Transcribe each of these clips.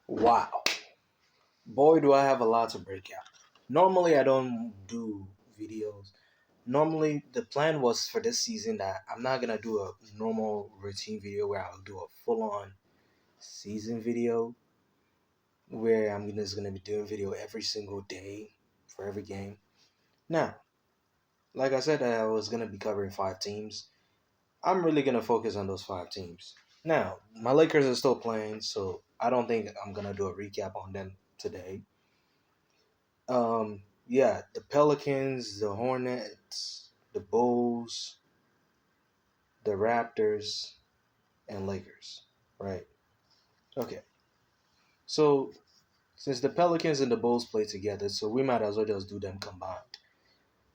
Wow. Boy, do I have a lot to break out. Normally, I don't do videos. Normally, the plan was for this season that I'm not going to do a normal routine video where I'll do a full on season video where I'm just going to be doing video every single day for every game. Now, like I said, I was going to be covering 5 teams. I'm really going to focus on those 5 teams. Now, my Lakers are still playing, so I don't think I'm going to do a recap on them today. Yeah, the Pelicans, the Hornets, the Bulls, the Raptors, and Lakers. Right. Okay. So since the Pelicans and the Bulls play together, so we might as well just do them combined.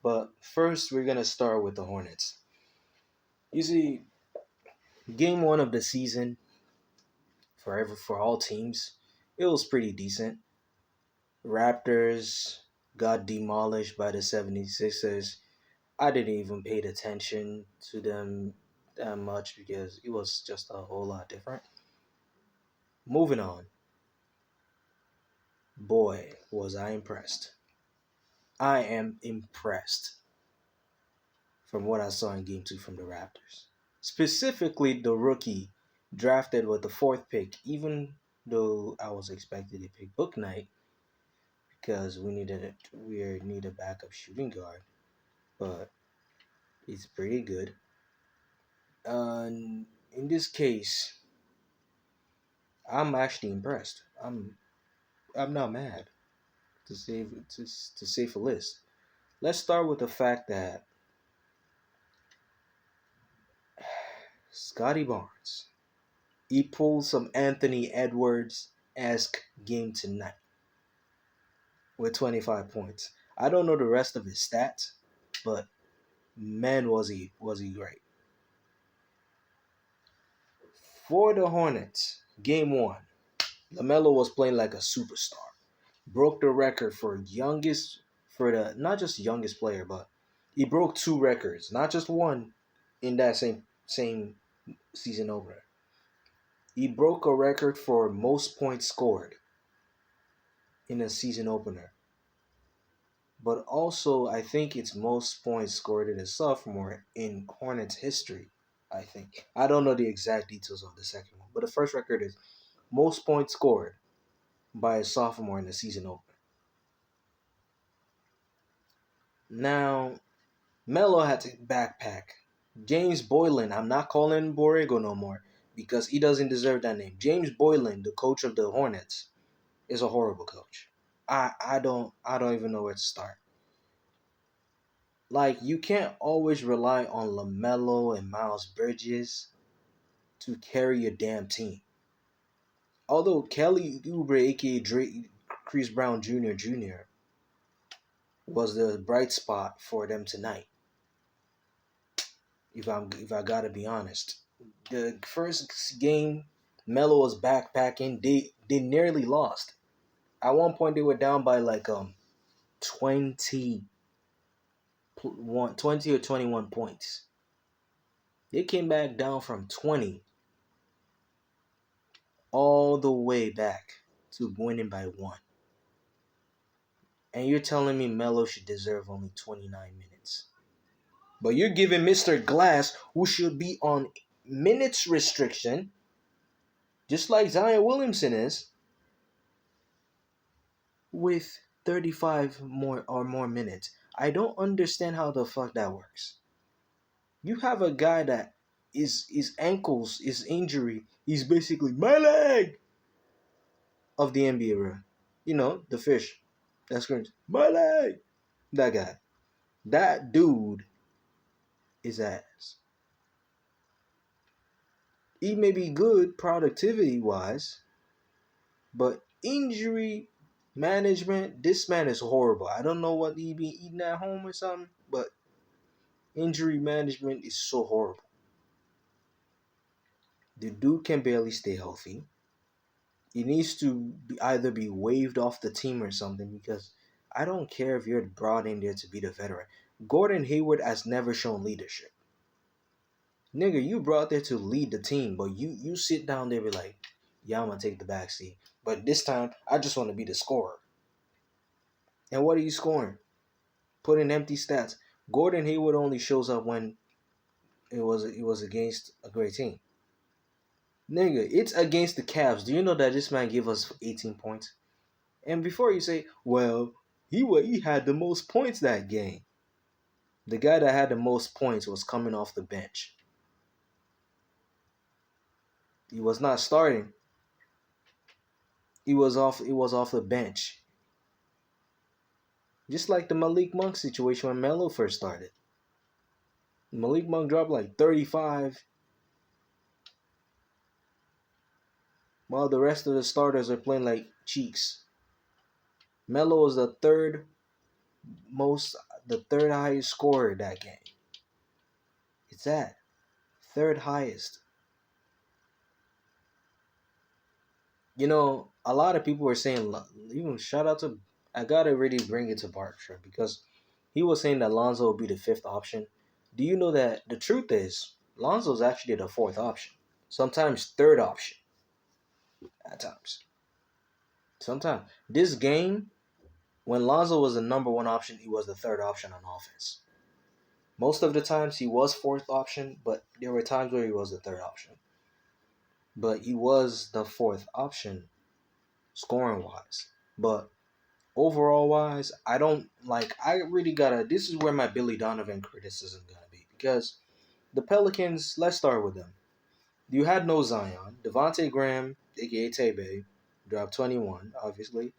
But first, we're gonna start with the Hornets. You see, game one of the season for all teams, it was pretty decent. Raptors got demolished by the 76ers. I didn't even pay attention to them that much because it was just a whole lot different. Moving on. Boy, was I impressed. I am impressed from what I saw in game two from the Raptors. Specifically, the rookie drafted with the fourth pick, even though I was expected to pick Book Knight because we need a backup shooting guard, but he's pretty good. In this case, I'm actually impressed. I'm not mad to save a list. Let's start with the fact that Scotty Barnes he pulled some Anthony Edwards esque game tonight with 25 points. I don't know the rest of his stats, but man was he great. For the Hornets, game one, LaMelo was playing like a superstar. Broke the record for youngest for the not just youngest player, but he broke 2 records, not just one in that same season opener. He broke a record for most points scored in a season opener. But also, I think it's most points scored in a sophomore in Hornets history. I think I don't know the exact details of the second one, but the first record is most points scored by a sophomore in a season opener. Now, Melo had to backpack. James Boylan, I'm not calling him Borrego no more because he doesn't deserve that name. James Boylan, the coach of the Hornets, is a horrible coach. I don't even know where to start. Like you can't always rely on LaMelo and Miles Bridges to carry your damn team. Although Kelly Oubre, aka Drake, Chris Brown Jr., was the bright spot for them tonight. If I gotta be honest, the first game, Melo was backpacking. They nearly lost. At one point, they were down by like 20, 20 or 21 points. They came back down from 20 all the way back to winning by 1. And you're telling me Melo should deserve only 29 minutes. But you're giving Mr. Glass, who should be on minutes restriction, just like Zion Williamson is, with 35 more minutes. I don't understand how the fuck that works. You have a guy that his ankles, his injury, he's basically my leg of the NBA era. You know, the fish that screams, my leg. That guy. That dude is ass. He may be good productivity wise, but injury management, this man is horrible. I don't know what he be eating at home or something, but injury management is so horrible. The dude can barely stay healthy. He needs to either be waived off the team or something because I don't care if you're brought in there to be the veteran. Gordon Hayward has never shown leadership. Nigga, you brought there to lead the team, but you sit down there be like, yeah, I'm gonna take the backseat. But this time, I just want to be the scorer. And what are you scoring? Put in empty stats. Gordon Hayward only shows up when it was against a great team. Nigga, it's against the Cavs. Do you know that this man gave us 18 points? And before you say, well, he had the most points that game. The guy that had the most points was coming off the bench. He was not starting. He was off the bench. Just like the Malik Monk situation when Melo first started. Malik Monk dropped like 35, while the rest of the starters are playing like cheeks. Melo was most the third highest scorer that game. It's that. Third highest. A lot of people were saying, even shout out to, I gotta really bring it to Bartra because he was saying that Lonzo would be the fifth option. Do you know that the truth is, Lonzo's actually the fourth option. Sometimes third option. At times. Sometimes. This game, when Lonzo was the number one option, he was the third option on offense. Most of the times he was fourth option, but there were times where he was the third option. But he was the fourth option scoring wise. But overall wise, I really gotta, this is where my Billy Donovan criticism gonna be. Because the Pelicans, let's start with them. You had no Zion. Devontae Graham, aka Tebe, dropped 21, obviously.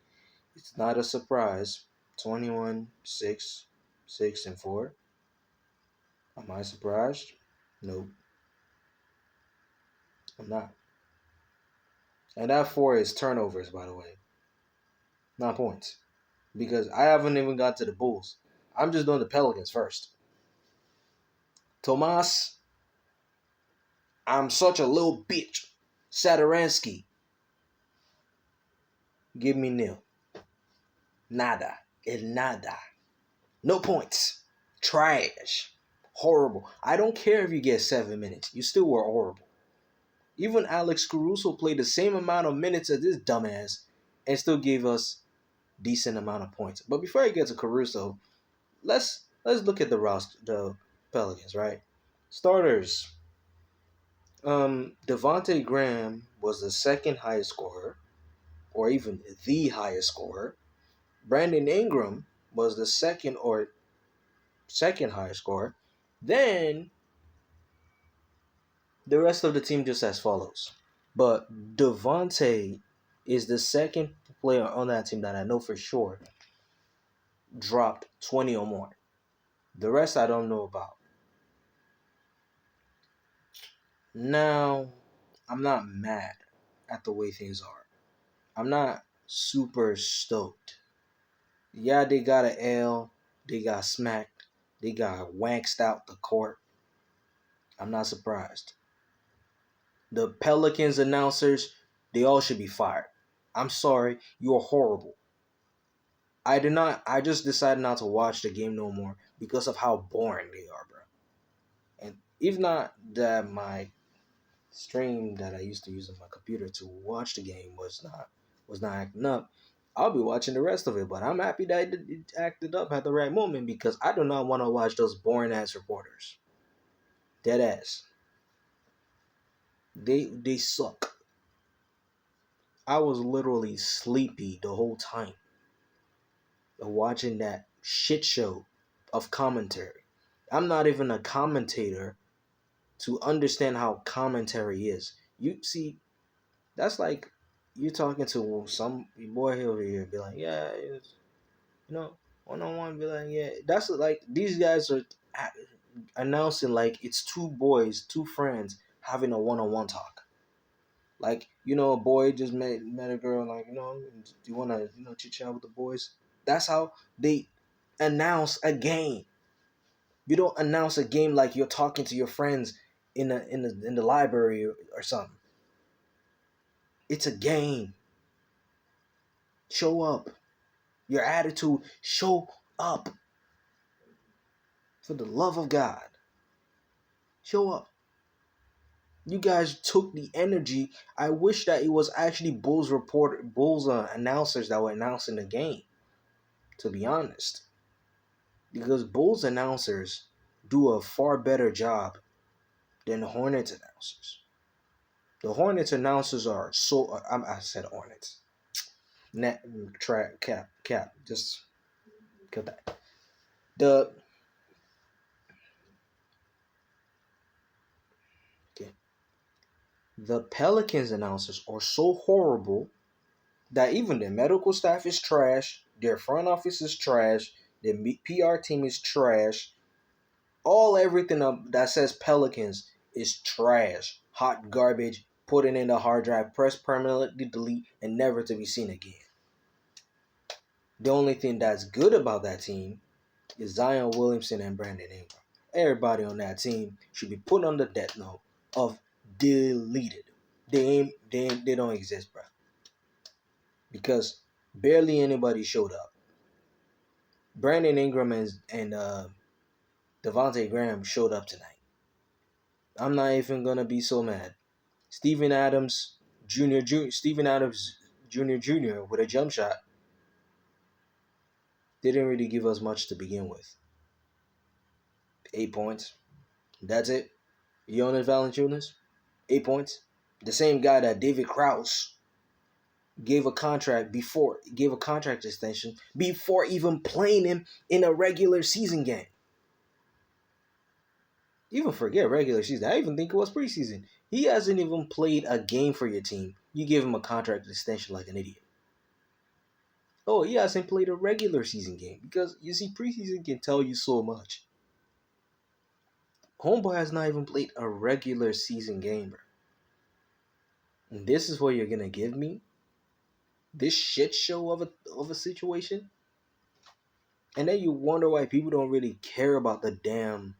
It's not a surprise. 21, 6, 6, and 4. Am I surprised? Nope, I'm not. And that 4 is turnovers, by the way, not points. Because I haven't even got to the Bulls. I'm just doing the Pelicans first. Tomas, I'm such a little bitch. Sadaransky, give me nil. Nada. El nada. No points. Trash. Horrible. I don't care if you get 7 minutes. You still were horrible. Even Alex Caruso played the same amount of minutes as this dumbass and still gave us decent amount of points. But before I get to Caruso, let's look at the Pelicans, right? Starters. Devontae Graham was the second highest scorer, or even the highest scorer. Brandon Ingram was the second highest scorer. Then the rest of the team just as follows. But Devontae is the second player on that team that I know for sure dropped 20 or more. The rest I don't know about. Now, I'm not mad at the way things are. I'm not super stoked. Yeah, they got an L. They got smacked. They got waxed out the court. I'm not surprised. The Pelicans announcers, they all should be fired. I'm sorry, you're horrible. I just decided not to watch the game no more because of how boring they are, bro. And if not that my stream that I used to use on my computer to watch the game was not acting up, I'll be watching the rest of it. But I'm happy that it acted up at the right moment because I do not want to watch those boring ass reporters. Dead ass. They suck. I was literally sleepy the whole time watching that shit show of commentary. I'm not even a commentator to understand how commentary is. You see, that's like you talking to some boy over here, be like, yeah, it's, 1-on-one, be like, yeah. That's like these guys are announcing like it's two boys, two friends having a one-on-one talk. Like, a boy just met a girl, like, do you want to, chit chat with the boys? That's how they announce a game. You don't announce a game like you're talking to your friends in the library or something. It's a game. Show up. Your attitude, show up. For the love of God. Show up. You guys took the energy. I wish that it was actually Bulls announcers that were announcing the game. To be honest, because Bulls announcers do a far better job than the Hornets announcers. The Hornets announcers are so. I said Hornets. Net track cap. Just cut that. The okay. The Pelicans announcers are so horrible that even their medical staff is trash, their front office is trash, their PR team is trash. Everything that says Pelicans is trash, hot garbage. Put it in the hard drive, press permanently delete, and never to be seen again. The only thing that's good about that team is Zion Williamson and Brandon Ingram. Everybody on that team should be put on the death note of deleted. They don't exist, bro. Because barely anybody showed up. Brandon Ingram and Devontae Graham showed up tonight. I'm not even gonna be so mad. Steven Adams Jr. with a jump shot didn't really give us much to begin with. 8 points. That's it. Jonas Valanciunas, 8 points. The same guy that David Krause gave a contract extension before even playing him in a regular season game. Even forget regular season. I even think it was preseason. He hasn't even played a game for your team. You give him a contract extension like an idiot. Oh, he hasn't played a regular season game because you see, preseason can tell you so much. Homeboy has not even played a regular season game, bro. And this is what you're gonna give me? This shit show of a situation? And then you wonder why people don't really care about the damn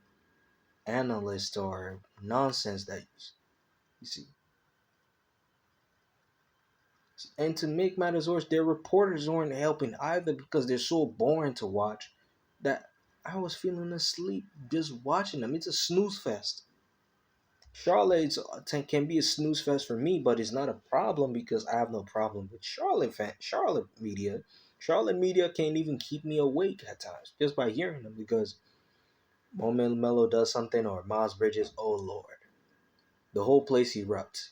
analyst or nonsense that you see. And to make matters worse, their reporters weren't helping either because they're so boring to watch that I was feeling asleep just watching them. It's a snooze fest. Charlotte can be a snooze fest for me, but it's not a problem because I have no problem with Charlotte media. Charlotte media can't even keep me awake at times just by hearing them because Mo Melo does something or Miles Bridges, oh Lord, the whole place erupts.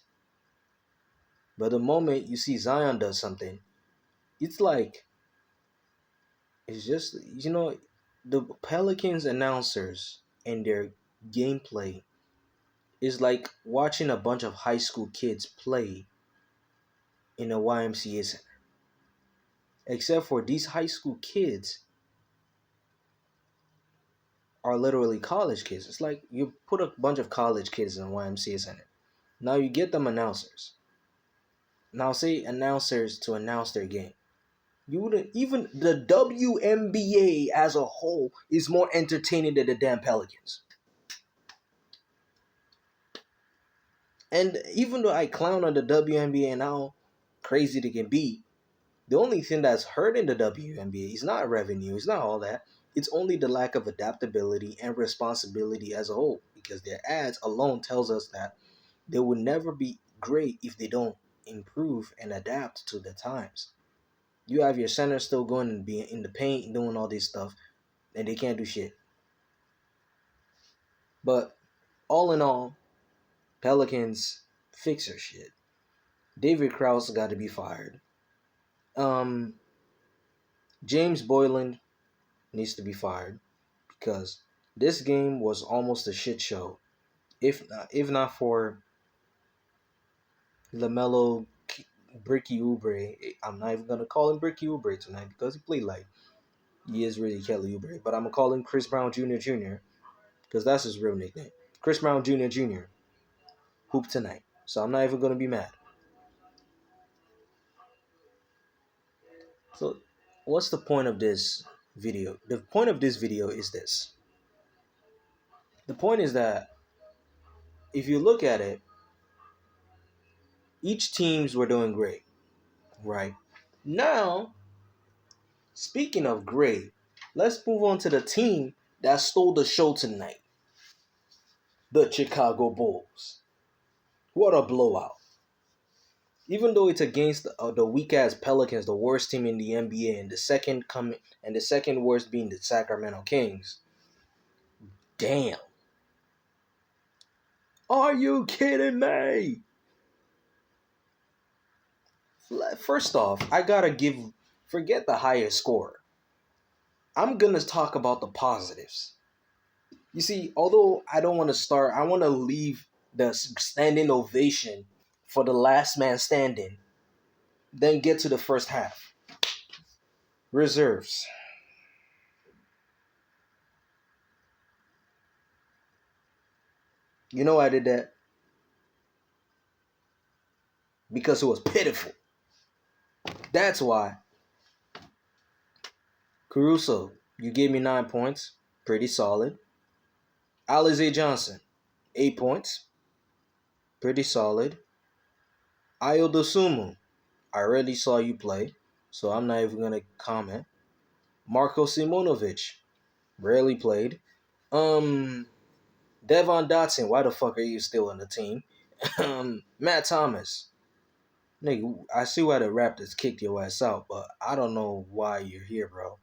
But the moment you see Zion does something, it's like it's just the Pelicans announcers and their gameplay is like watching a bunch of high school kids play in a YMCA center. Except for these high school kids are literally college kids. It's like you put a bunch of college kids in a YMCA center. Now you get them announcers. Now say announcers to announce their game. You wouldn't even the WNBA as a whole is more entertaining than the damn Pelicans. And even though I clown on the WNBA and how crazy they can be, the only thing that's hurting the WNBA is not revenue, it's not all that. It's only the lack of adaptability and responsibility as a whole. Because their ads alone tells us that they will never be great if they don't improve and adapt to the times. You have your center still going and being in the paint doing all this stuff, and they can't do shit. But all in all, Pelicans fix their shit. David Krause got to be fired. James Boylan needs to be fired because this game was almost a shit show. If not for LaMelo Bricky Oubre, I'm not even gonna call him Bricky Oubre tonight because he played like he is really Kelly Oubre, but I'm gonna call him Chris Brown Jr. because that's his real nickname. Chris Brown Jr. hooped tonight, so I'm not even gonna be mad. So, what's the point of this video? The point of this video is this. The point is that if you look at it, each teams were doing great, right? Now, speaking of great, let's move on to the team that stole the show tonight. The Chicago Bulls. What a blowout. Even though it's against the weak ass Pelicans, the worst team in the NBA, and the second worst being the Sacramento Kings. Damn. Are you kidding me? First off, I gotta forget the highest score. I'm gonna talk about the positives. You see, although I don't want to start, I want to leave the standing ovation for the last man standing, then get to the first half. Reserves. You know I did that because it was pitiful. That's why. Caruso, you gave me 9 points. Pretty solid. Alize Johnson, 8 points. Pretty solid. Ayo Dosumu, I rarely saw you play, so I'm not even going to comment. Marko Simonovic, rarely played. Devon Dotson, why the fuck are you still on the team? Matt Thomas. Nigga, I see why the Raptors kicked your ass out, but I don't know why you're here, bro.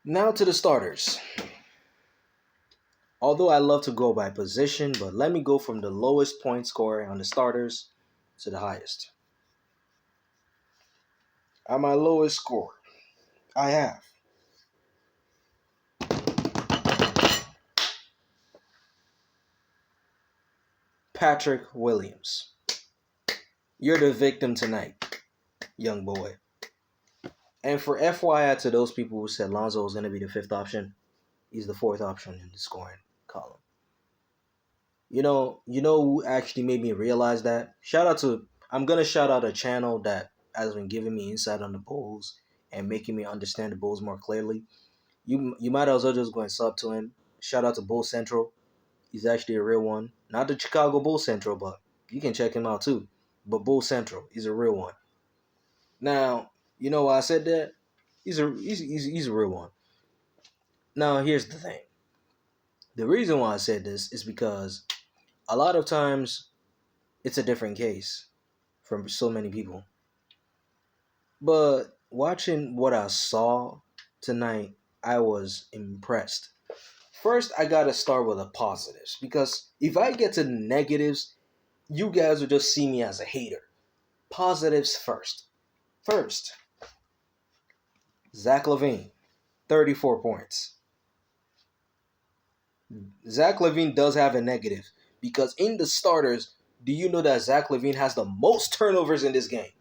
Now to the starters. Although I love to go by position, but let me go from the lowest point scorer on the starters to the highest. At my lowest score, I have Patrick Williams. You're the victim tonight, young boy. And for FYI to those people who said Lonzo was going to be the fifth option, he's the fourth option in the scoring column. You know who actually made me realize that? I'm going to shout out a channel that has been giving me insight on the Bulls and making me understand the Bulls more clearly. You might as well just go and sub to him. Shout out to Bull Central. He's actually a real one. Not the Chicago Bull Central, but you can check him out too. But Bull Central, he's a real one. Now, you know why I said that? He's a real one. Now, here's the thing. The reason why I said this is because a lot of times it's a different case from so many people. But watching what I saw tonight, I was impressed. First, I gotta start with the positives because if I get to the negatives, you guys will just see me as a hater. Positives first. First, Zach LaVine, 34 points. Zach LaVine does have a negative because in the starters, do you know that Zach LaVine has the most turnovers in this game?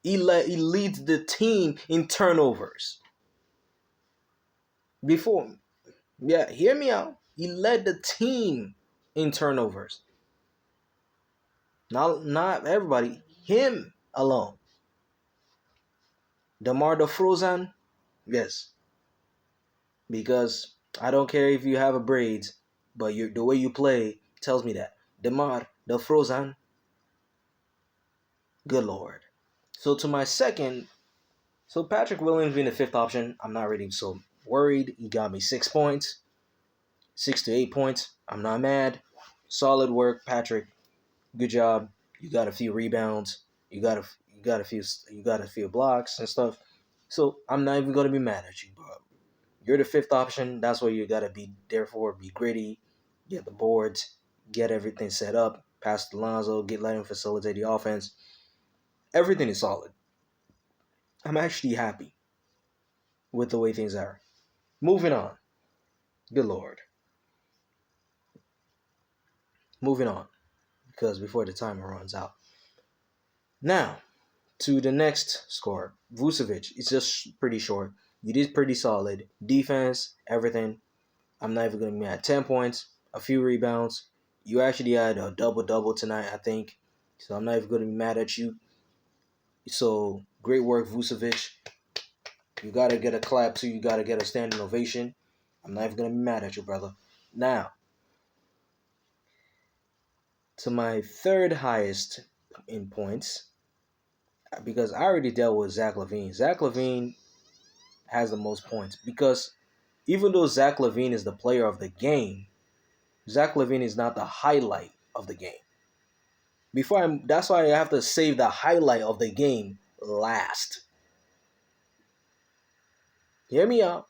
He leads the team in turnovers. Hear me out. He led the team in turnovers. Not everybody, him alone. DeMar DeRozan, yes, because I don't care if you have a braids, but the way you play tells me that. DeMar DeRozan, good lord. So to my second, so Patrick Williams being the fifth option, I'm not really so worried. He got me 6 points, 6 to 8 points. I'm not mad. Solid work, Patrick. Good job. You got a few rebounds. You got a few blocks and stuff. So I'm not even gonna be mad at you, bro. You're the fifth option. That's what you gotta be there for. Be gritty, get the boards, get everything set up. Pass to Lonzo, let him facilitate the offense. Everything is solid. I'm actually happy with the way things are. Moving on. Good lord. Moving on, because before the timer runs out. Now, to the next score. Vucevic, it's just pretty short. You did pretty solid. Defense, everything. I'm not even going to be at 10 points, a few rebounds. You actually had a double-double tonight, I think. So I'm not even going to be mad at you. So, great work, Vucevic. You got to get a clap, too. You got to get a standing ovation. I'm not even going to be mad at you, brother. Now, to my third highest in points, because I already dealt with Zach LaVine. Zach LaVine has the most points because Even though Zach LaVine is the player of the game, Zach LaVine is not the highlight of the game. That's why I have to save the highlight of the game last. Hear me out.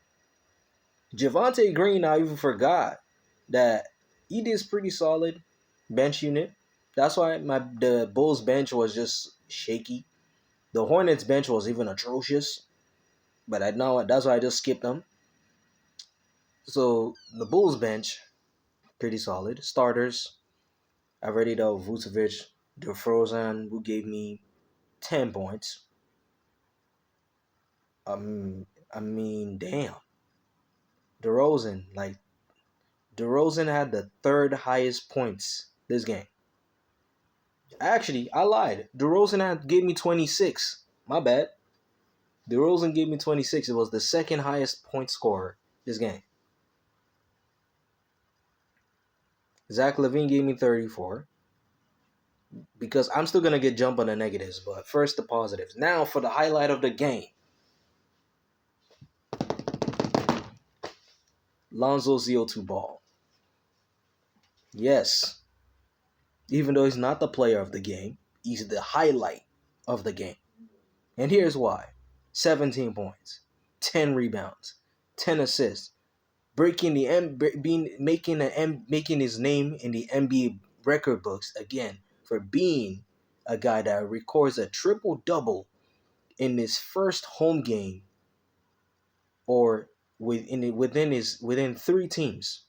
Javonte Green, I even forgot that he did pretty solid bench unit. That's why the Bulls bench was just shaky. The Hornets bench was even atrocious, but I know that's why I just skipped them. So the Bulls bench, pretty solid. Starters, I already know Vucevic, DeFrozen, who gave me 10 points. I mean, damn. DeRozan had the third highest points this game. Actually, I lied. Gave me 26. My bad. DeRozan gave me 26. It was the second highest point scorer this game. Zach LaVine gave me 34. Because I'm still going to get jump on the negatives, but first the positives. Now for the highlight of the game. Lonzo ZO2 Ball. Yes. Even though he's not the player of the game, he's the highlight of the game. And here's why. 17 points, 10 rebounds, 10 assists, making his name in the NBA record books again for being a guy that records a triple-double in his first home game or within 3 teams.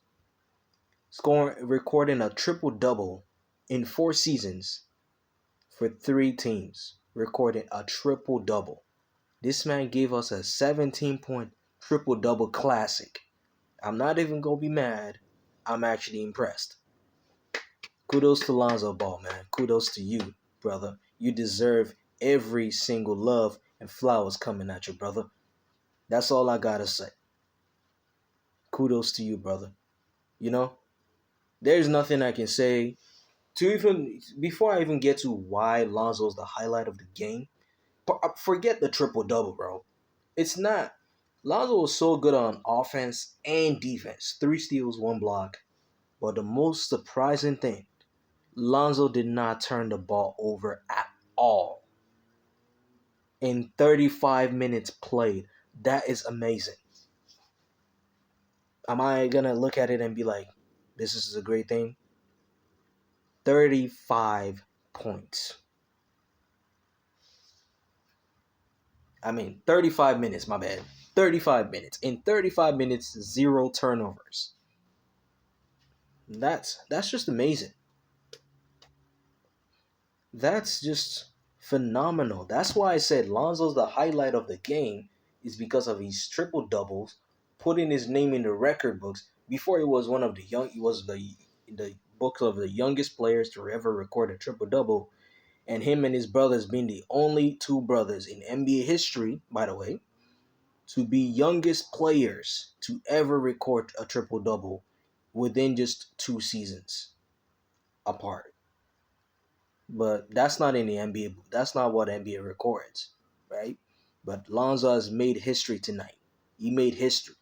Recording a triple-double in 4 seasons for 3 teams, recording a triple-double. This man gave us a 17-point triple-double classic. I'm not even going to be mad. I'm actually impressed. Kudos to Lonzo Ball, man. Kudos to you, brother. You deserve every single love and flowers coming at you, brother. That's all I got to say. Kudos to you, brother. You know, there's nothing I can say before I even get to why Lonzo's the highlight of the game. Forget the triple-double, bro. It's not. Lonzo was so good on offense and defense. 3 steals, 1 block. But the most surprising thing, Lonzo did not turn the ball over at all. In 35 minutes played. That is amazing. Am I going to look at it and be like, this is a great thing? 35 points. 35 minutes, my bad. 35 minutes. In 35 minutes, 0 turnovers. That's just amazing. That's just phenomenal. That's why I said Lonzo's the highlight of the game is because of his triple doubles, putting his name in the record books. Before he was the books of the youngest players to ever record a triple double, and him and his brothers being the only 2 brothers in NBA history, by the way, to be youngest players to ever record a triple double within just 2 seasons apart. But that's not in the NBA. That's not what NBA records, right? But Lonzo has made history tonight. He made history.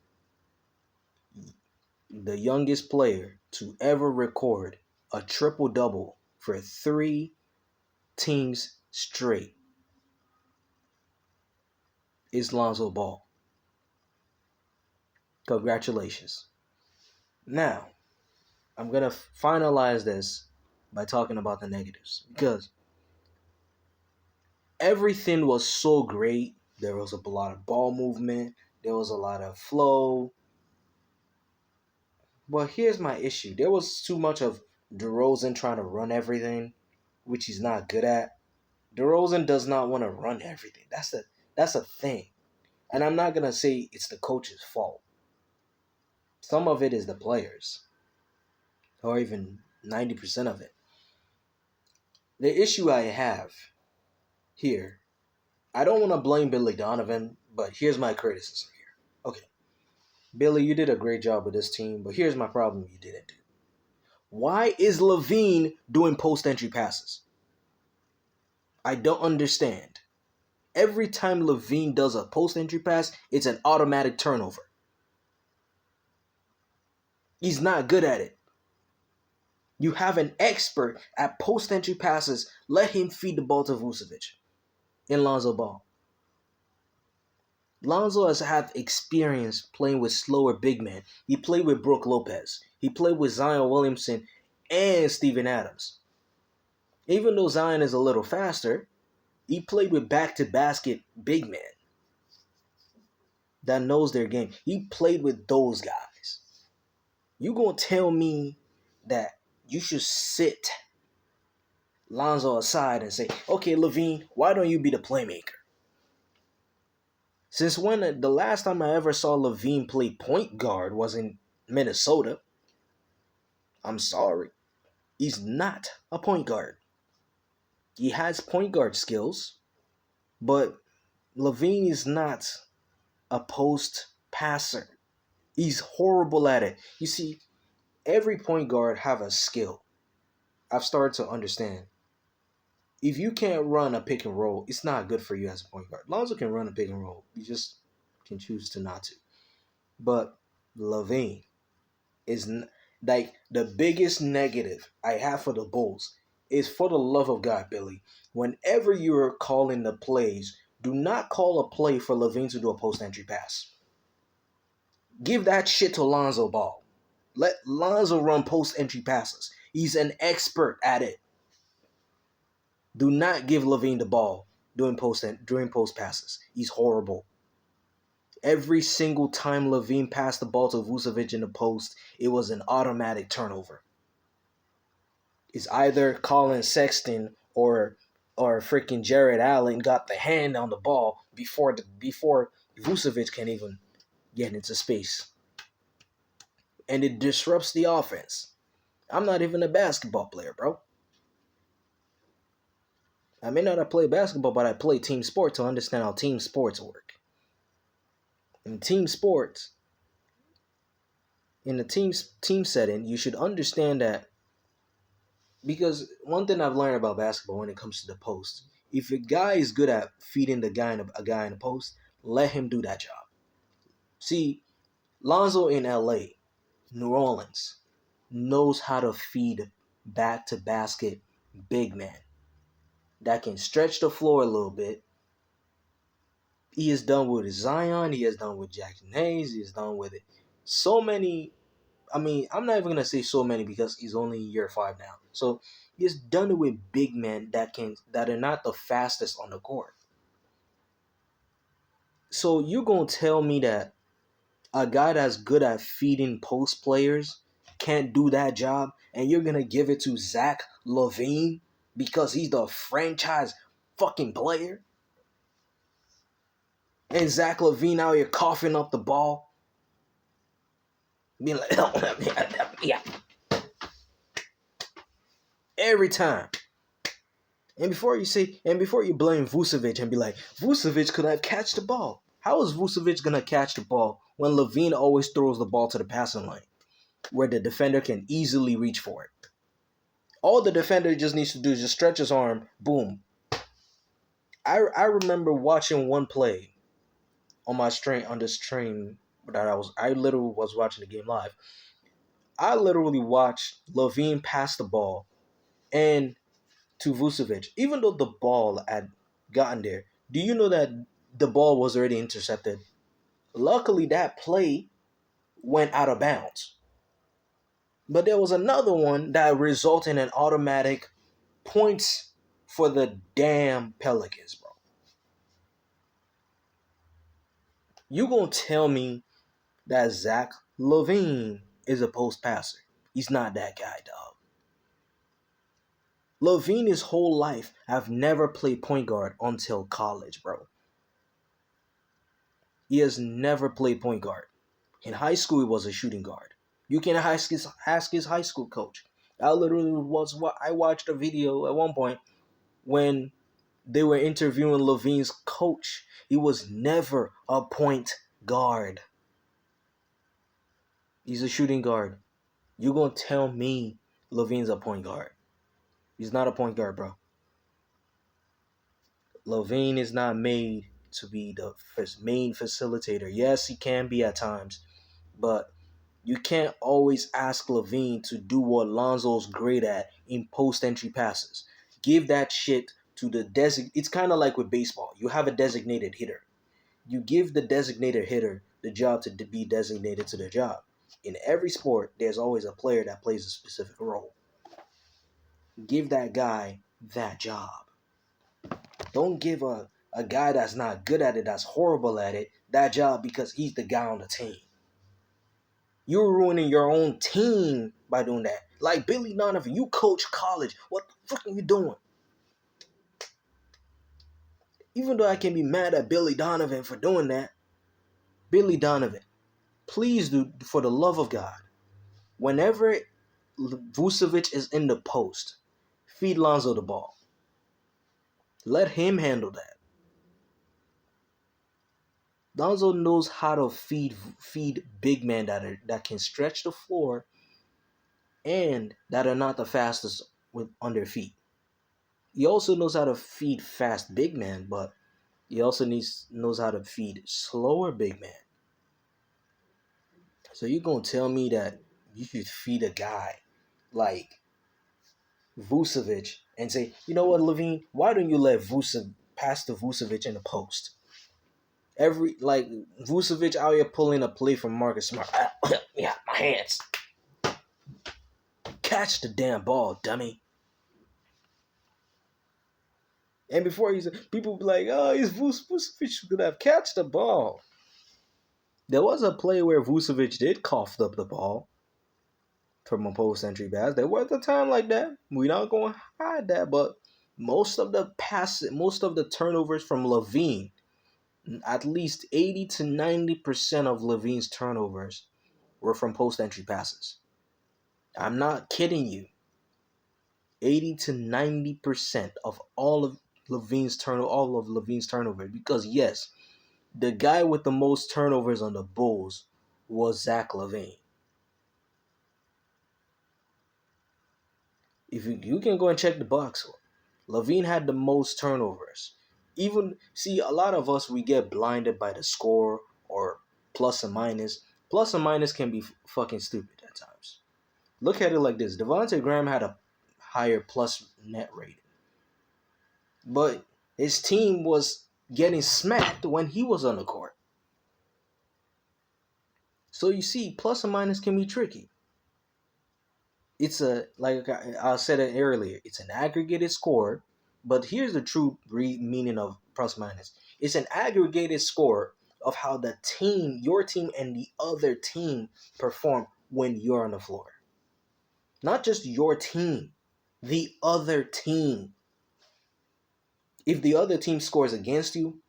The youngest player to ever record a triple-double for 3 teams straight is Lonzo Ball. Congratulations. Now, I'm going to finalize this by talking about the negatives because everything was so great. There was a lot of ball movement. There was a lot of flow. But here's my issue. There was too much of DeRozan trying to run everything, which he's not good at. DeRozan does not want to run everything. That's a thing. And I'm not going to say it's the coach's fault. Some of it is the players. Or even 90% of it. The issue I have here, I don't want to blame Billy Donovan, but here's my criticism here. Okay. Billy, you did a great job with this team, but here's my problem you didn't do. Why is LaVine doing post-entry passes? I don't understand. Every time LaVine does a post-entry pass, it's an automatic turnover. He's not good at it. You have an expert at post entry passes. Let him feed the ball to Vucevic and Lonzo Ball. Lonzo has had experience playing with slower big men. He played with Brook Lopez. He played with Zion Williamson and Steven Adams. Even though Zion is a little faster, he played with back-to-basket big men that knows their game. He played with those guys. You gonna tell me that you should sit Lonzo aside and say, okay, LaVine, why don't you be the playmaker? Since when the last time I ever saw LaVine play point guard was in Minnesota. I'm sorry. He's not a point guard. He has point guard skills, but LaVine is not a post passer. He's horrible at it. You see, every point guard have a skill. I've started to understand. If you can't run a pick and roll, it's not good for you as a point guard. Lonzo can run a pick and roll. You just can choose to not to. But LaVine is like the biggest negative I have for the Bulls is, for the love of God, Billy. Whenever you're calling the plays, do not call a play for LaVine to do a post entry pass. Give that shit to Lonzo Ball. Let Lonzo run post entry passes. He's an expert at it. Do not give LaVine the ball during post passes. He's horrible. Every single time LaVine passed the ball to Vucevic in the post, it was an automatic turnover. It's either Colin Sexton or freaking Jared Allen got the hand on the ball before Vucevic can even get into space. And it disrupts the offense. I'm not even a basketball player, bro. I may not have played basketball, but I play team sport to understand how team sports work. In team sports, in a team setting, you should understand that, because one thing I've learned about basketball when it comes to the post, if a guy is good at feeding a guy in the post, let him do that job. See, Lonzo in LA, New Orleans, knows how to feed back to basket big man that can stretch the floor a little bit. He is done with Zion. He has done with Jackson Hayes. He has done with it. So many. I mean, I'm not even gonna say so many because he's only in year 5 now. So he's done it with big men that are not the fastest on the court. So you're gonna tell me that a guy that's good at feeding post players can't do that job, and you're gonna give it to Zach LaVine because he's the franchise fucking player? And Zach LaVine out here coughing up the ball, being like, yeah, every time. And before you blame Vucevic and be like, Vucevic could have catch the ball. How is Vucevic gonna catch the ball when LaVine always throws the ball to the passing lane, where the defender can easily reach for it? All the defender just needs to do is just stretch his arm, boom. I remember watching one play on this stream that I literally was watching the game live. I literally watched LaVine pass the ball and to Vucevic, even though the ball had gotten there. Do you know that the ball was already intercepted? Luckily, that play went out of bounds. But there was another one that resulted in an automatic points for the damn Pelicans, bro. You gonna tell me that Zach LaVine is a post passer? He's not that guy, dog. LaVine his whole life have never played point guard until college, bro. He has never played point guard. In high school, he was a shooting guard. You can ask his high school coach. I watched a video at one point when they were interviewing LaVine's coach. He was never a point guard. He's a shooting guard. You gonna tell me LaVine's a point guard? He's not a point guard, bro. LaVine is not made to be the main facilitator. Yes, he can be at times, but You can't always ask Levine to do what Lonzo's great at in post entry passes. Give that shit to the It's kind of like with baseball. You have a designated hitter. You give the designated hitter the job to be designated to the job. In every sport, there's always a player that plays a specific role. Give that guy that job. Don't give a guy that's not good at it, that's horrible at it, that job because he's the guy on the team. You're ruining your own team by doing that. Like Billy Donovan, you coach college. What the fuck are you doing? Even though I can be mad at Billy Donovan for doing that, Billy Donovan, please do, for the love of God, whenever Vucevic is in the post, feed Lonzo the ball. Let him handle that. Lonzo knows how to feed big men that can stretch the floor and that are not the fastest on their feet. He also knows how to feed fast big men, but he also knows how to feed slower big men. So you're gonna tell me that you should feed a guy like Vucevic and say, you know what, Levine, why don't you let Vucevic pass to Vucevic in the post? Vucevic out here pulling a play from Marcus Smart. Yeah, my hands. Catch the damn ball, dummy. And before people be like, oh, Vucevic could have catch the ball. There was a play where Vucevic did cough up the ball from a post entry pass. There was a time like that. We're not going to hide that, but most of the turnovers from Levine, at least 80 to 90% of Levine's turnovers were from post entry passes. I'm not kidding you. 80 to 90% of all of Levine's turnovers. Because yes, the guy with the most turnovers on the Bulls was Zach LaVine. If you can go and check the box score, LaVine had the most turnovers. A lot of us, we get blinded by the score or plus and minus. Plus and minus can be fucking stupid at times. Look at it like this. Devontae Graham had a higher plus net rating. But his team was getting smacked when he was on the court. So you see, plus and minus can be tricky. It's like I said it earlier, it's an aggregated score, but here's the true meaning of plus minus. It's an aggregated score of how your team and the other team perform when you're on the floor. Not just your team, the other team. If the other team scores against you,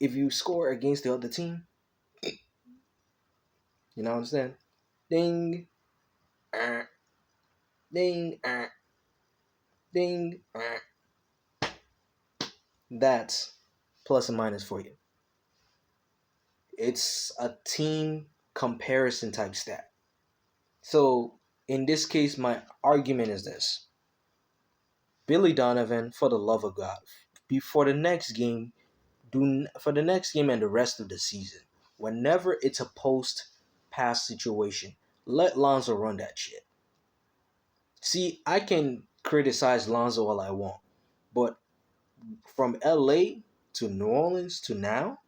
if you score against the other team, you know what I'm saying? Ding, ding, ding. That's plus and minus for you. It's a team comparison type stat. So in this case, my argument is this. Billy Donovan, for the love of God, for the next game and the rest of the season, whenever it's a post pass situation, let Lonzo run that shit. See, I can criticize Lonzo all I want, but from LA to New Orleans to now,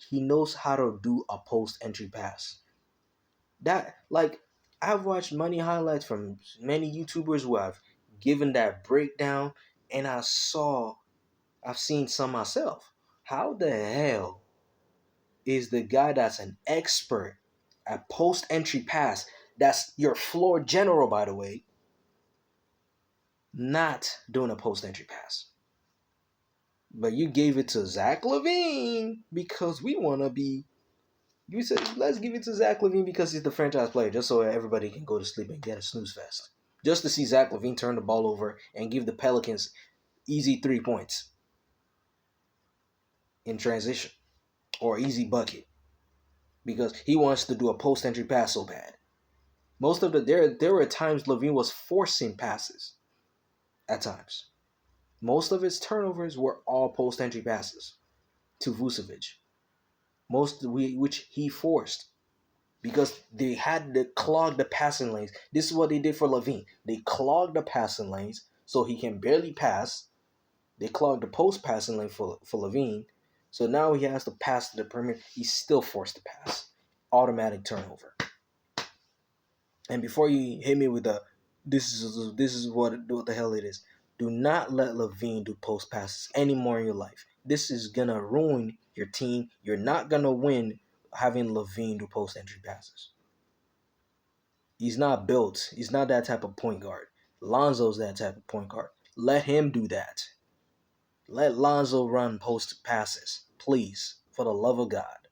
he knows how to do a post entry pass. I've watched many highlights from many YouTubers who have given that breakdown, and I've seen some myself. How the hell is the guy that's an expert at post entry pass, that's your floor general, by the way, not doing a post entry pass? But you gave it to Zach LaVine because we want to be. You said, let's give it to Zach LaVine because he's the franchise player, just so everybody can go to sleep and get a snooze fest. Just to see Zach LaVine turn the ball over and give the Pelicans easy 3 points in transition or easy bucket because he wants to do a post-entry pass so bad. There were times LaVine was forcing passes at times. Most of his turnovers were all post-entry passes to Vucevic, which he forced. because they had to clog the passing lanes. This is what they did for LaVine. They clogged the passing lanes so he can barely pass. They clogged the post passing lane for LaVine. So now he has to pass to the perimeter. He's still forced to pass. Automatic turnover. And before you hit me with this is what the hell it is. Do not let LaVine do post passes anymore in your life. This is gonna ruin your team. You're not gonna win having LaVine do post entry passes. He's not built. He's not that type of point guard. Lonzo's that type of point guard. Let him do that. Let Lonzo run post passes, please, for the love of God.